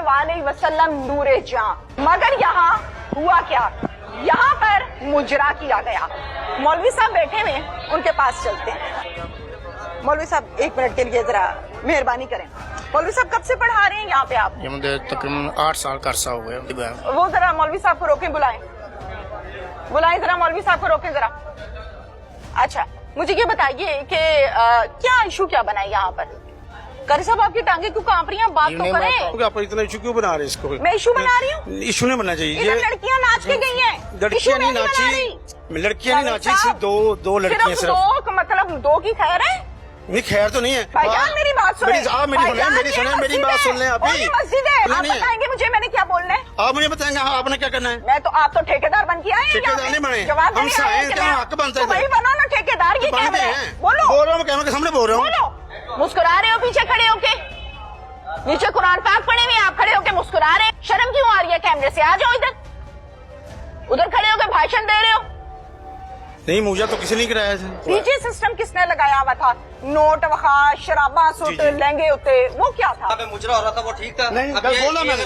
अलैहि वसल्लम नूरे जां। मगर यहाँ हुआ क्या, यहाँ पर मुजरा किया गया। मौलवी साहब बैठे हुए, उनके पास चलते हैं। मौलवी साहब 1 मिनट के लिए जरा मेहरबानी करें। मौलवी साहब कब से पढ़ा रहे हैं यहाँ पे आप? ये मुझे तकरीबन 8 साल का अरसा हो गया। वो जरा मौलवी साहब को रोके, बुलाएं जरा मौलवी साहब को रोके जरा। अच्छा, मुझे ये बताइए कि क्या इशू क्या बना है यहाँ पर? कारी साहब आपकी टांगे क्यों कांप रही हैं? बात तो करें। आप इतना इशू क्यों बना रहे हैं इसको? मैं इशू बना रही हूँ? इशू नहीं बनना चाहिए। इधर लड़कियाँ नाच के गई हैं। लड़कियाँ नहीं नाची, लड़कियाँ नहीं नाची, सिर्फ दो लड़कियाँ सिर्फ। दो मतलब 2 की खैर है? नहीं खैर तो नहीं है। भाईजान मेरी बात सुने, आप मेरी बात सुन लें। अभी मस्जिद है, आप बताएंगे मुझे मैंने क्या बोलना है? आप मुझे बताएंगे आपने क्या करना है? मैं तो, आप तो ठेकेदार बन के आए हैं। ठेकेदार नहीं बने, जवाब हम क्या हक बनता है? वही बनो ना ठेकेदार। ये कैमरा है, बोलो। बोल रहा हूँ, कैमरे के सामने बोल रहा हूँ। बोलो। मुस्कुरा रहे हो पीछे खड़े होके? नीचे कुरान पाक पढ़े हुए, आप खड़े होके मुस्कुरा रहे हैं। शर्म क्यों आ रही है? कैमरे से आ जाओ इधर। उधर खड़े होके भाषण दे रहे हो। नहीं, मुझे तो किसी ने कराया था। डीजे सिस्टम किसने लगाया हुआ था? नोट वखार, शराबा सूट, लहंगे होते, वो क्या था? मुजरा हो रहा था, वो ठीक था। नहीं, बोला मैंने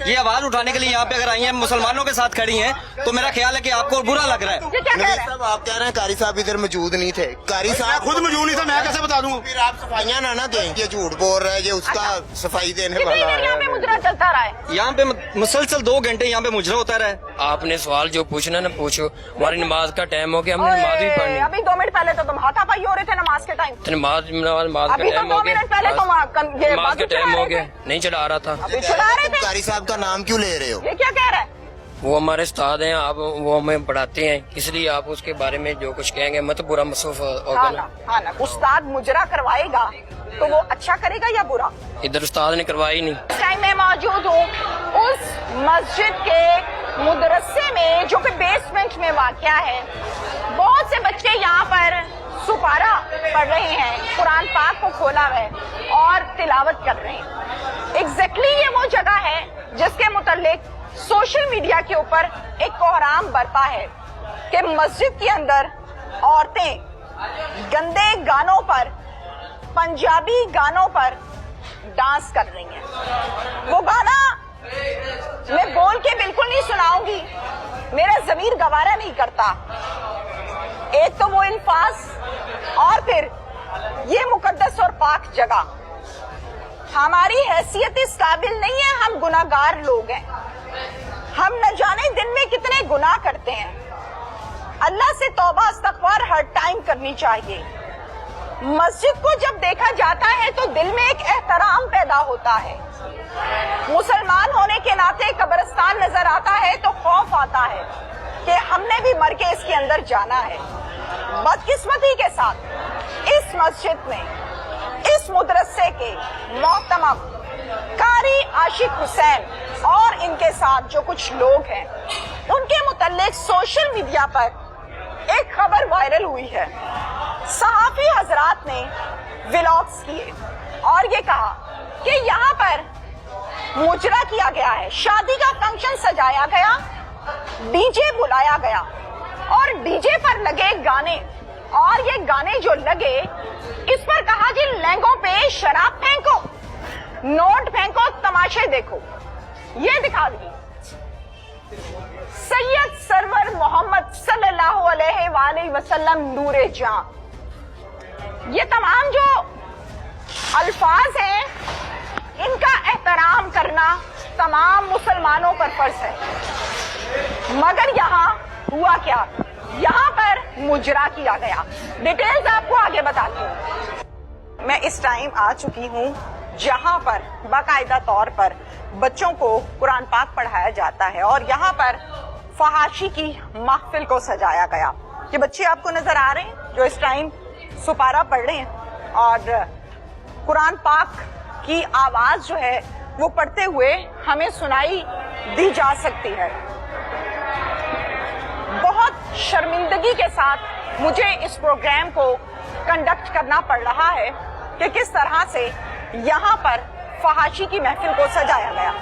ये आवाज उठाने के लिए यहाँ पे अगर आई हैं, मुसलमानों के साथ खड़ी हैं, तो मेरा ख्याल है कि आपको बुरा लग रहा है। ये क्या कह रहे हैं? आप कह रहे हैं कारी साहब इधर मौजूद नहीं थे। कारी साहब खुद मौजूद नहीं था, मैं कैसे बता दूं? फिर आप सफाइयाँ ना दें। ये झूठ बोल रहा है, ये उसका सफाई देने कितनी वाला देर यहाँ पे है। मुजरा चलता रहा है? यहाँ पे मुसलसल 2 घंटे यहाँ पे मुजरा होता रहा है। आपने सवाल जो पूछना ना पूछो। हमारी नमाज का टाइम हो गया, हमने नमाज भी पढ़नी। अभी 2 मिनट पहले तो तुम हाथापाई हो रहे थे नमाज के टाइम। नमाज का अभी तो टाइम 2 हो गया, मिनट पहले तुम नमाज का टाइम हो गया, नहीं चढ़ा रहा था। अभी चढ़ा रहे थे। कारी साहब का नाम क्यों ले रहे हो? ये क्या कह रहा है? वो हमारे उस्ताद हैं, आप वो हमें पढ़ाते हैं, इसलिए आप उसके बारे में जो कुछ कहेंगे मत बुरा महसूस होगा ना। हाँ ना, उस्ताद मुजरा करवाएगा तो वो अच्छा करेगा या बुरा? इधर उस्ताद ने करवाई नहीं। इस टाइम मैं मौजूद हूँ उस मस्जिद के मुदरसे में जो कि बेसमेंट में वाक़या है। बहुत से बच्चे यहाँ पर सुपारा पढ़ रहे हैं, कुरान पाक को खोला है और तिलावत कर रहे हैं। एग्जैक्टली ये वो जगह है जिसके मुतालिक सोशल मीडिया के ऊपर एक कोहराम बरपा है कि मस्जिद के अंदर औरतें गंदे गानों पर, पंजाबी गानों पर डांस कर रही हैं। वो गाना मैं बोल के बिल्कुल नहीं सुनाऊंगी, मेरा ज़मीर गवारा नहीं करता। एक तो वो अल्फाज और फिर ये मुकद्दस और पाक जगह। हमारी हैसियत इस काबिल नहीं है, हम गुनाहगार लोग हैं। हम न जाने दिन में कितने गुनाह करते हैं। अल्लाह से तौबा इस्तग़फ़ार हर टाइम करनी चाहिए। मस्जिद को जब देखा जाता है तो दिल में एक एहतराम पैदा होता है। मुसलमान होने के नाते कब्रिस्तान नजर आता है तो खौफ आता है कि हमने भी मर के इसके अंदर जाना है। बदकिस्मती के साथ इस मस्जिद में, इस मदरसे के मोहतरम कारी आशिक हुसैन और इनके साथ जो कुछ लोग हैं, उनके मुताल्लिक सोशल मीडिया पर एक खबर वायरल हुई है। सहाफी हजरात ने व्लॉग्स किए और ये कहा कि यहाँ पर मुजरा किया गया है, शादी का फंक्शन सजाया गया, डीजे बुलाया गया और डीजे पर लगे गाने, और ये गाने जो लगे इस पर कहा जी लहंगों पे शराब फेंको, नोट फेंको, तमाशे देखो। ये दिखा दी सैयद सरवर मोहम्मद सल्लल्लाहु अलैहि वसल्लम नूरे जां। ये तमाम जो अल्फाज हैं इनका एहतराम करना तमाम मुसलमानों पर फर्ज है। मगर यहाँ हुआ क्या, यहाँ पर मुजरा किया गया। डिटेल्स आपको आगे बताती हूँ। मैं इस टाइम आ चुकी हूँ जहाँ पर बाकायदा तौर पर बच्चों को कुरान पाक पढ़ाया जाता है और यहाँ पर फहाशी की महफिल को सजाया गया। ये बच्चे आपको नजर आ रहे हैं जो इस टाइम सुपारा पढ़ रहे हैं और कुरान पाक की आवाज जो है वो पढ़ते हुए हमें सुनाई दी जा सकती है। बहुत शर्मिंदगी के साथ मुझे इस प्रोग्राम को कंडक्ट करना पड़ रहा है कि किस तरह से यहाँ पर फहाशी की महफिल को सजाया गया।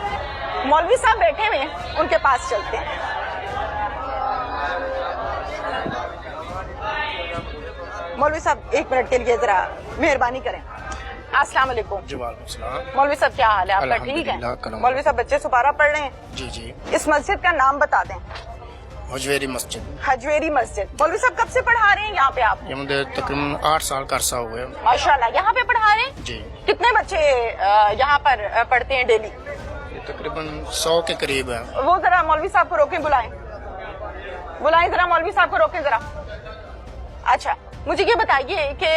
मौलवी साहब बैठे हुए, उनके पास चलते हैं। मौलवी साहब 1 मिनट के लिए जरा मेहरबानी करें। अस्सलाम वालेकुम। जी वालेकुम सलाम। मौलवी साहब क्या हाल है आपका, ठीक अल्हम्दुलिल्लाह, है? करम। मौलवी साहब बच्चे सुपारा पढ़ रहे हैं। जी जी। इस मस्जिद का नाम बता दें। हजवेरी मस्जिद। हजवेरी मस्जिद। मौलवी साहब कब से पढ़ा रहे हैं यहाँ पे आप? ये मुझे तकरीबन 8 साल का अरसा हुआ है। माशाल्लाह, यहाँ पे पढ़ा रहे हैं? जी। कितने बच्चे यहाँ पर पढ़ते हैं डेली? ये तकरीबन 100 के करीब है। वो जरा मौलवी साहब को रोकें, बुलाएं जरा मौलवी साहब को रोकें जरा। अच्छा, मुझे ये बताइए कि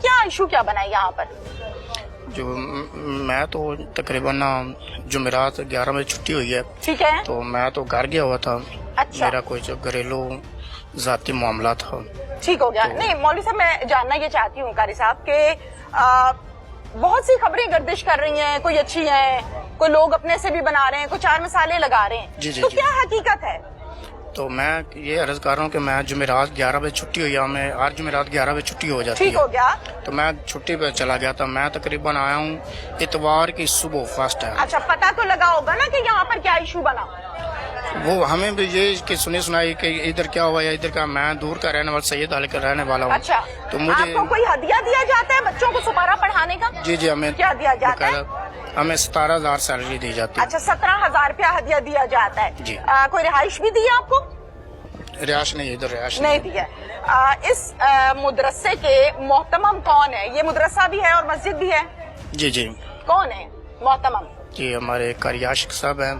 क्या इशू क्या बना है यहाँ पर? जो मैं तो तकरीबन जुमेरात 11 बजे छुट्टी हुई है, ठीक है, तो मैं तो घर गया हुआ था। अच्छा। मेरा कोई जो घरेलू जाती मामला था। ठीक हो गया। नहीं मौलवी साहब, मैं जानना ये चाहती हूँ कारी साहब के बहुत सी खबरें गर्दिश कर रही हैं, कोई अच्छी हैं, कोई लोग अपने से भी बना रहे हैं, कोई 4 मसाले लगा रहे हैं। जी, जी, तो जी। क्या हकीकत है? तो मैं ये अर्ज कर रहा हूँ कि मैं जुमेरात 11 बजे छुट्टी हुई, मैं हर जुमेरात 11 बजे छुट्टी हो जाती ठीक है। हो गया। तो मैं छुट्टी पे चला गया था। मैं तकरीबन आया हूँ इतवार की सुबह, फर्स्ट है। अच्छा, पता तो लगा होगा ना कि यहाँ पर क्या इशू बना? वो हमें भी ये कि सुनी सुनाई कि इधर क्या हुआ है, इधर का। मैं दूर का रहने वाला, सैयद अली का रहने वाला हूँ। अच्छा, तो मुझे आपको कोई हदिया दिया जाता है बच्चों को सुपारा पढ़ाने का? जी जी, हमें क्या दिया जाता है? बकायदा हमें 17,000 सैलरी दी जाती है। अच्छा, 17,000 रुपया हदिया दिया जाता है जी। कोई रिहाइश भी दी है आपको? रिहायश नहीं, इधर रिहायश नहीं दिया। इस मदरसे के मोहतमम कौन है? ये मदरसा भी है और मस्जिद भी है, जी जी कौन है मोहतमम? जी, हमारे कारी आशिक साहब हैं।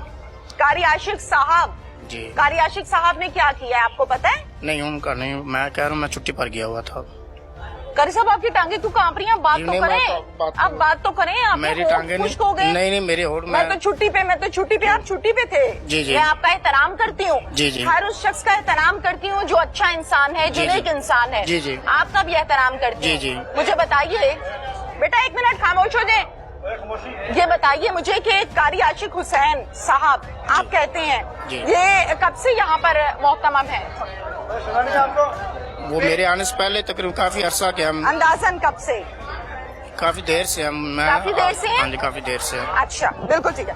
कारी आशिक साहब। जी। कारी आशिक साहब ने क्या किया है आपको पता है? नहीं, उनका नहीं। मैं कह रहा हूँ मैं छुट्टी पर गया हुआ था। कारी साहब, आपकी टांगे क्यों कांप रही हैं? आप बात जी, तो नहीं, मैं करें, आप बात तो करें। आप मेरी टांगे खुश्क हो गए। नहीं, मेरे होठ मैं तो छुट्टी पे आप छुट्टी पे थे। जी, जी। मैं आपका एहतराम करती हूँ। जी, जी। हर उस शख्स का एहतराम करती हूँ जो अच्छा इंसान है, जो जी, जी। नेक इंसान है। जी, जी। आपका भी एहतराम करती हूँ। जी, जी। मुझे बताइए बेटा, 1 मिनट खामोश हो जाए। ये बताइए मुझे कि कारी आशिक हुसैन साहब आप कहते हैं, जी। ये कब से यहाँ पर मोहतमम है? वो मेरे आने से पहले तकरीबन काफी अरसा के हम, अंदाजन कब से? काफी देर से हम। काफी देर से हैं? हाँ जी, काफी देर से। अच्छा, बिल्कुल ठीक है।